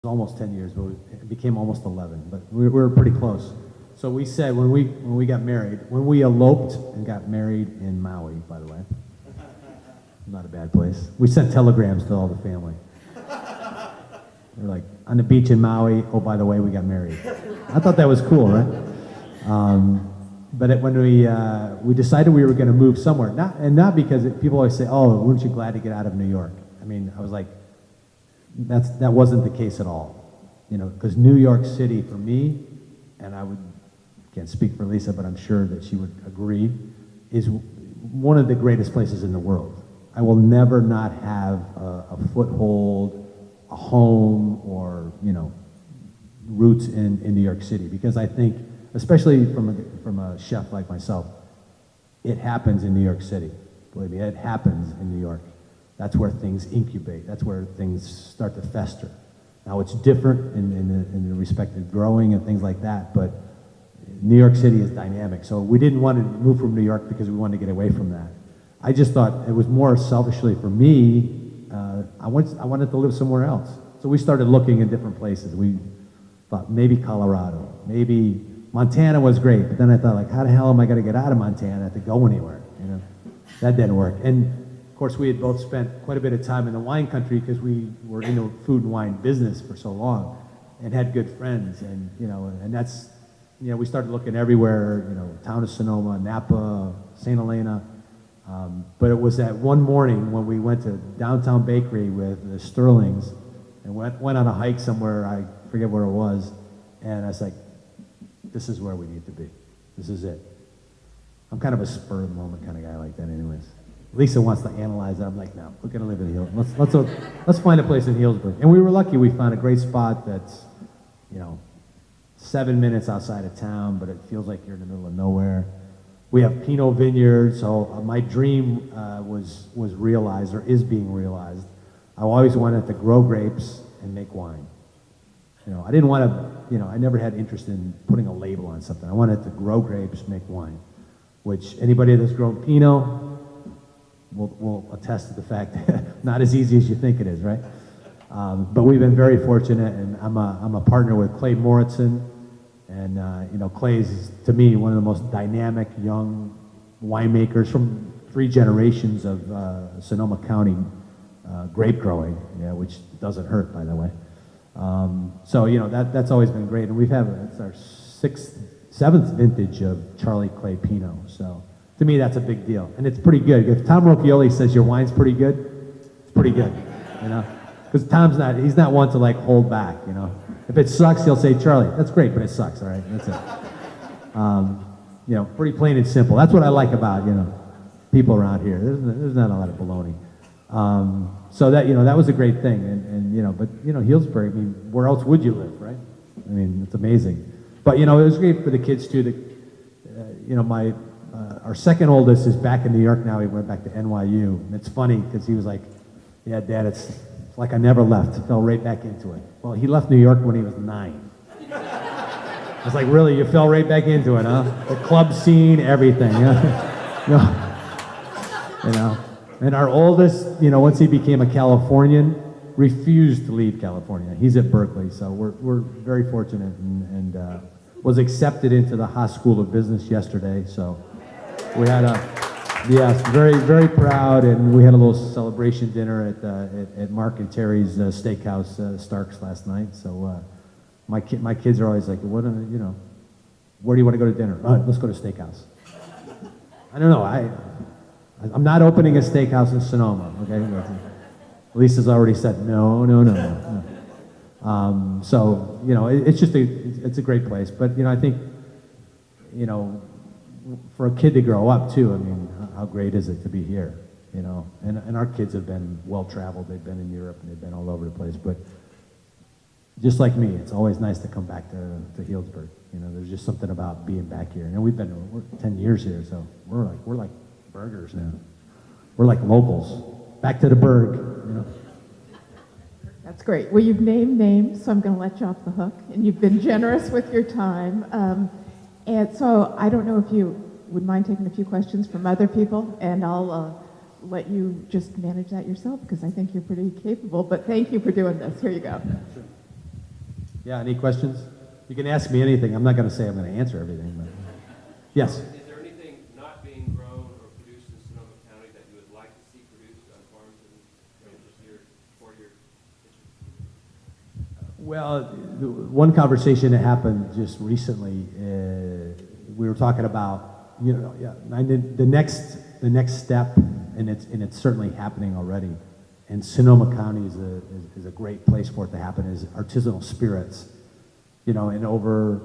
almost 10 years, but it became almost 11. But we were pretty close. So we said when we got married, when we eloped and got married in Maui, by the way, not a bad place. We sent telegrams to all the family. They're like, on the beach in Maui, oh, by the way, we got married. I thought that was cool, right? But when we decided we were going to move somewhere, not because people always say, oh, weren't you glad to get out of New York? I mean, I was like, that wasn't the case at all. You know, because New York City for me, and can't speak for Lisa, but I'm sure that she would agree, is one of the greatest places in the world. I will never not have a foothold, a home, or, you know, roots in New York City, because I think, especially from a chef like myself, it happens in New York City. Believe me, it happens in New York. That's where things incubate. That's where things start to fester. Now it's different in the respect of growing and things like that, but New York City is dynamic. So we didn't want to move from New York because we wanted to get away from that. I just thought it was more selfishly for me. I wanted to live somewhere else. So we started looking in different places. We thought maybe Colorado, maybe Montana was great, but then I thought, like, how the hell am I going to get out of Montana to go anywhere? You know, that didn't work. And of course, we had both spent quite a bit of time in the wine country because we were in the food and wine business for so long, and had good friends, and you know, and that's, you know, we started looking everywhere. You know, town of Sonoma, Napa, St. Helena. But it was that one morning when we went to Downtown Bakery with the Sterlings and went on a hike somewhere, I forget where it was, and I was like, this is where we need to be. This is it. I'm kind of a spur of the moment kind of guy like that anyways. Lisa wants to analyze it. I'm like, no, we're going to live in Healdsburg. Let's find a place in Healdsburg. And we were lucky. We found a great spot that's, you know, 7 minutes outside of town, but it feels like you're in the middle of nowhere. We have Pinot vineyards, so my dream was realized, or is being realized. I always wanted to grow grapes and make wine. You know, I didn't want to, you know, I never had interest in putting a label on something. I wanted to grow grapes, make wine, which anybody that's grown Pinot will attest to the fact that not as easy as you think it is, right? But we've been very fortunate, and I'm a partner with Clay Moritzen, and you know, Clay is, to me, one of the most dynamic young winemakers from 3 generations of Sonoma County grape growing, yeah, which doesn't hurt, by the way. So you know, that's always been great, and it's our 7th vintage of Charlie Clay Pinot. So to me, that's a big deal, and it's pretty good. If Tom Rocchioli says your wine's pretty good, it's pretty good, you know, because he's not one to like hold back, you know. If it sucks, he'll say, Charlie, that's great, but it sucks, all right? That's it. You know, pretty plain and simple. That's what I like about, you know, people around here. There's not a lot of baloney. So that, you know, that was a great thing, and you know, but you know, Healdsburg, I mean, where else would you live, right? I mean, it's amazing. But you know, it was great for the kids too. You know, our second oldest is back in New York now. He went back to NYU, and it's funny because he was like, "Yeah, Dad, it's like I never left. Fell right back into it." Well, he left New York when he was 9. I was like, "Really? You fell right back into it, huh? The club scene, everything, yeah." You know. And our oldest, you know, once he became a Californian, refused to leave California. He's at Berkeley, so we're very fortunate, and was accepted into the Haas School of Business yesterday. So we had yes, very, very proud, and we had a little celebration dinner at Mark and Terry's steakhouse, Starks, last night. So my kids are always like, what, you know, where do you want to go to dinner? All right, let's go to steakhouse. I don't know. I'm not opening a steakhouse in Sonoma, okay? Lisa's already said no. So, you know, it's a great place. But, you know, I think, you know, for a kid to grow up too, I mean, how great is it to be here, you know? And our kids have been well-traveled. They've been in Europe, and they've been all over the place. But just like me, it's always nice to come back to Healdsburg. You know, there's just something about being back here. And we're 10 years here, so we're like burgers now. We're like locals. Back to the burg, you know. That's great. Well, you've named names, so I'm going to let you off the hook. And you've been generous with your time. And so I don't know if you would mind taking a few questions from other people, and I'll let you just manage that yourself, because I think you're pretty capable. But thank you for doing this. Here you go. Sure. Yeah, any questions? You can ask me anything. I'm not going to say I'm going to answer everything, but yes. Is there anything not being grown or produced in Sonoma County that you would like to see produced on farms and ranches here for your kitchen? Well, one conversation that happened just recently, we were talking about, the next step, and it's certainly happening already. And Sonoma County is a great place for it to happen. Is artisanal spirits, and over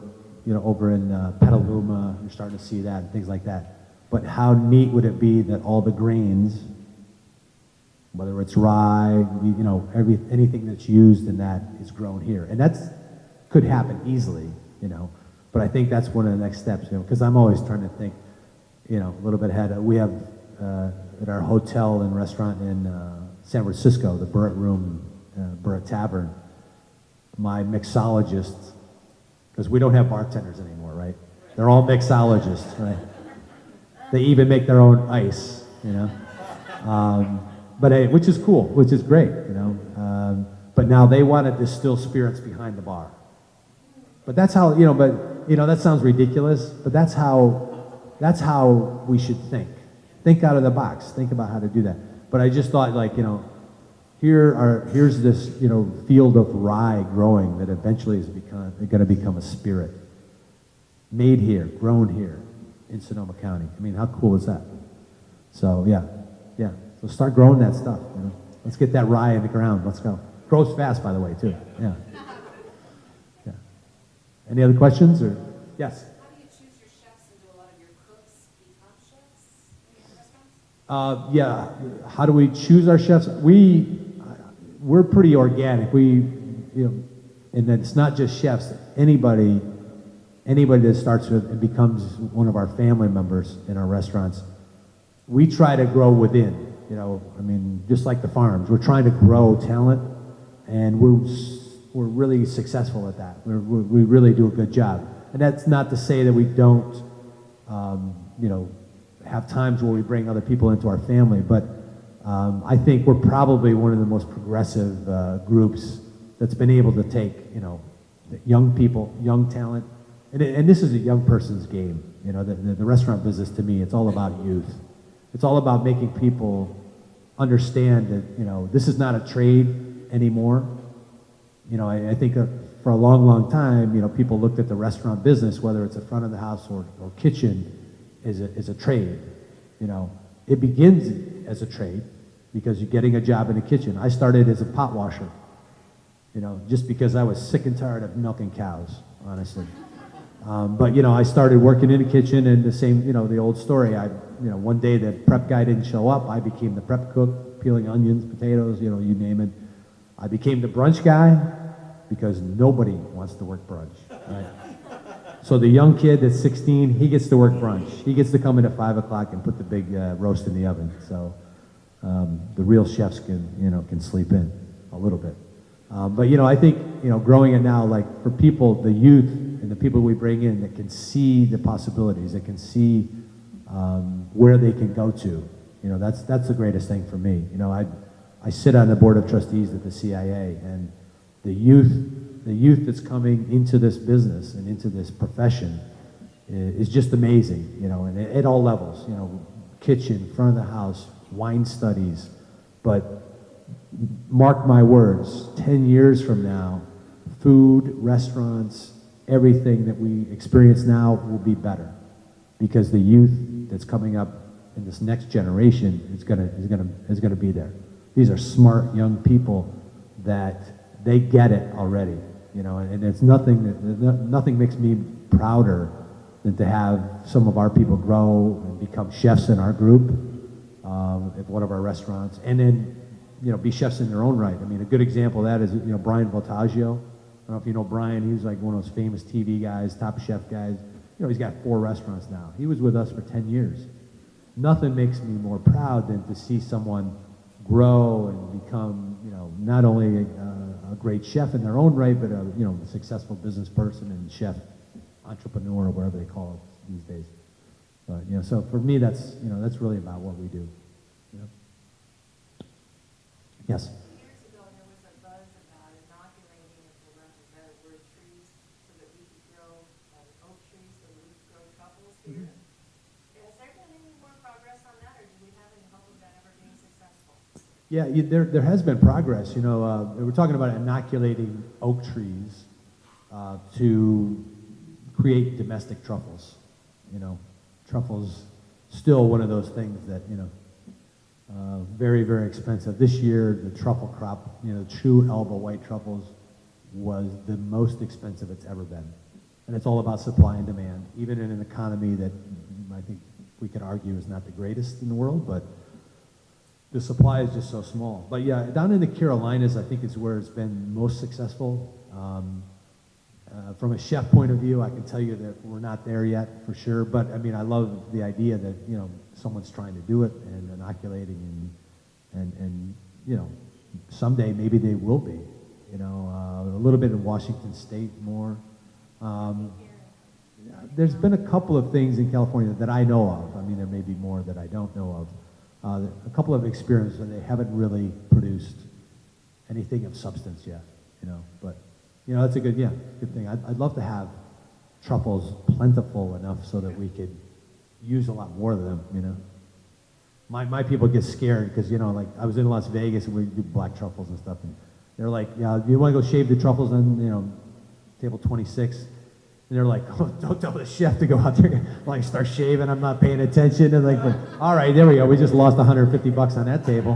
in Petaluma, you're starting to see that and things like that. But how neat would it be that all the grains, whether it's rye, anything that's used in that is grown here, and could happen easily, But I think that's one of the next steps, because I'm always trying to think, a little bit ahead. We have at our hotel and restaurant in San Francisco, the Burritt Room, Burritt Tavern, my mixologists, because we don't have bartenders anymore, right? They're all mixologists, right? They even make their own ice, But hey, which is cool, which is great, But now they want to distill spirits behind the bar. But that's how, that sounds ridiculous, but that's how we should think. Think out of the box. Think about how to do that. But I just thought, here's this, field of rye growing that eventually is going to become a spirit. Made here, grown here in Sonoma County. I mean, how cool is that? So, yeah. So start growing that stuff, Let's get that rye in the ground. Let's go. Grows fast, by the way, too. Yeah. Any other questions, or? Yes? How do you choose your chefs, and do a lot of your cooks become chefs in restaurants? Yeah. How do we choose our chefs? We're pretty organic. And then it's not just chefs. Anybody that starts with and becomes one of our family members in our restaurants, we try to grow within. Just like the farms, we're trying to grow talent, and we're really successful at that. We really do a good job. And that's not to say that we don't, have times where we bring other people into our family, but I think we're probably one of the most progressive groups that's been able to take, young people, young talent, and this is a young person's game. The restaurant business, to me, it's all about youth. It's all about making people understand that, this is not a trade anymore. I think for a long, long time, people looked at the restaurant business, whether it's the front of the house or kitchen, as a trade. It begins as a trade because you're getting a job in the kitchen. I started as a pot washer, just because I was sick and tired of milking cows, honestly. But I started working in the kitchen, and the same, the old story. One day the prep guy didn't show up. I became the prep cook, peeling onions, potatoes, you name it. I became the brunch guy because nobody wants to work brunch, right? So the young kid that's 16, he gets to work brunch. He gets to come in at 5 o'clock and put the big roast in the oven. So the real chefs can sleep in a little bit. But I think growing it now, like for people, the youth and the people we bring in that can see the possibilities, that can see where they can go to. That's the greatest thing for me. I sit on the board of trustees at the CIA, and the youth that's coming into this business and into this profession is just amazing, and at all levels, kitchen, front of the house, wine studies. But mark my words, 10 years from now, food, restaurants, everything that we experience now will be better, because the youth that's coming up in this next generation is gonna be there. These are smart young people that they get it already, and it's nothing makes me prouder than to have some of our people grow and become chefs in our group at one of our restaurants, and then be chefs in their own right. A good example of that is Brian Voltaggio. I don't know if you know Brian. He's like one of those famous TV guys, top chef guys. He's got 4 restaurants now. He was with us for 10 years. Nothing makes me more proud than to see someone grow and become, not only a great chef in their own right, but a successful business person and chef, entrepreneur, or whatever they call it these days. But so for me, that's really about what we do. Yes. Years ago, there was a buzz about inoculating, if the left vote, where Yeah, there has been progress. We're talking about inoculating oak trees to create domestic truffles. Truffles still one of those things that very, very expensive. This year, the truffle crop, true Elba white truffles, was the most expensive it's ever been. And it's all about supply and demand, even in an economy that I think we could argue is not the greatest in the world, but the supply is just so small. But yeah, down in the Carolinas, I think is where it's been most successful. From a chef point of view, I can tell you that we're not there yet for sure. But I mean, I love the idea that someone's trying to do it and inoculating and someday maybe they will be. A little bit in Washington State more. There's been a couple of things in California that I know of. I mean, there may be more that I don't know of. A couple of experiments where they haven't really produced anything of substance yet. But that's a good thing. I'd love to have truffles plentiful enough so that we could use a lot more of them. My people get scared because like I was in Las Vegas and we do black truffles and stuff, and they're like, yeah, you want to go shave the truffles on table 26? And they're like, oh, don't tell the chef to go out there and like start shaving. I'm not paying attention. And like, all right, there we go. We just lost $150 on that table.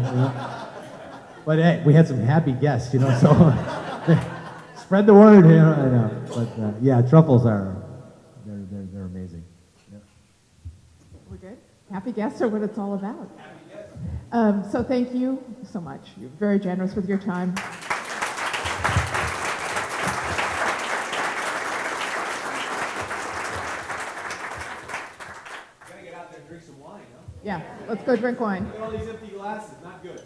But hey, we had some happy guests, so spread the word. I know. But yeah, truffles they're amazing. Yeah. We're good. Happy guests are what it's all about. Happy guests. So thank you so much. You're very generous with your time. Drink some wine, huh? Yeah, let's go drink wine. Look at all these empty glasses, not good.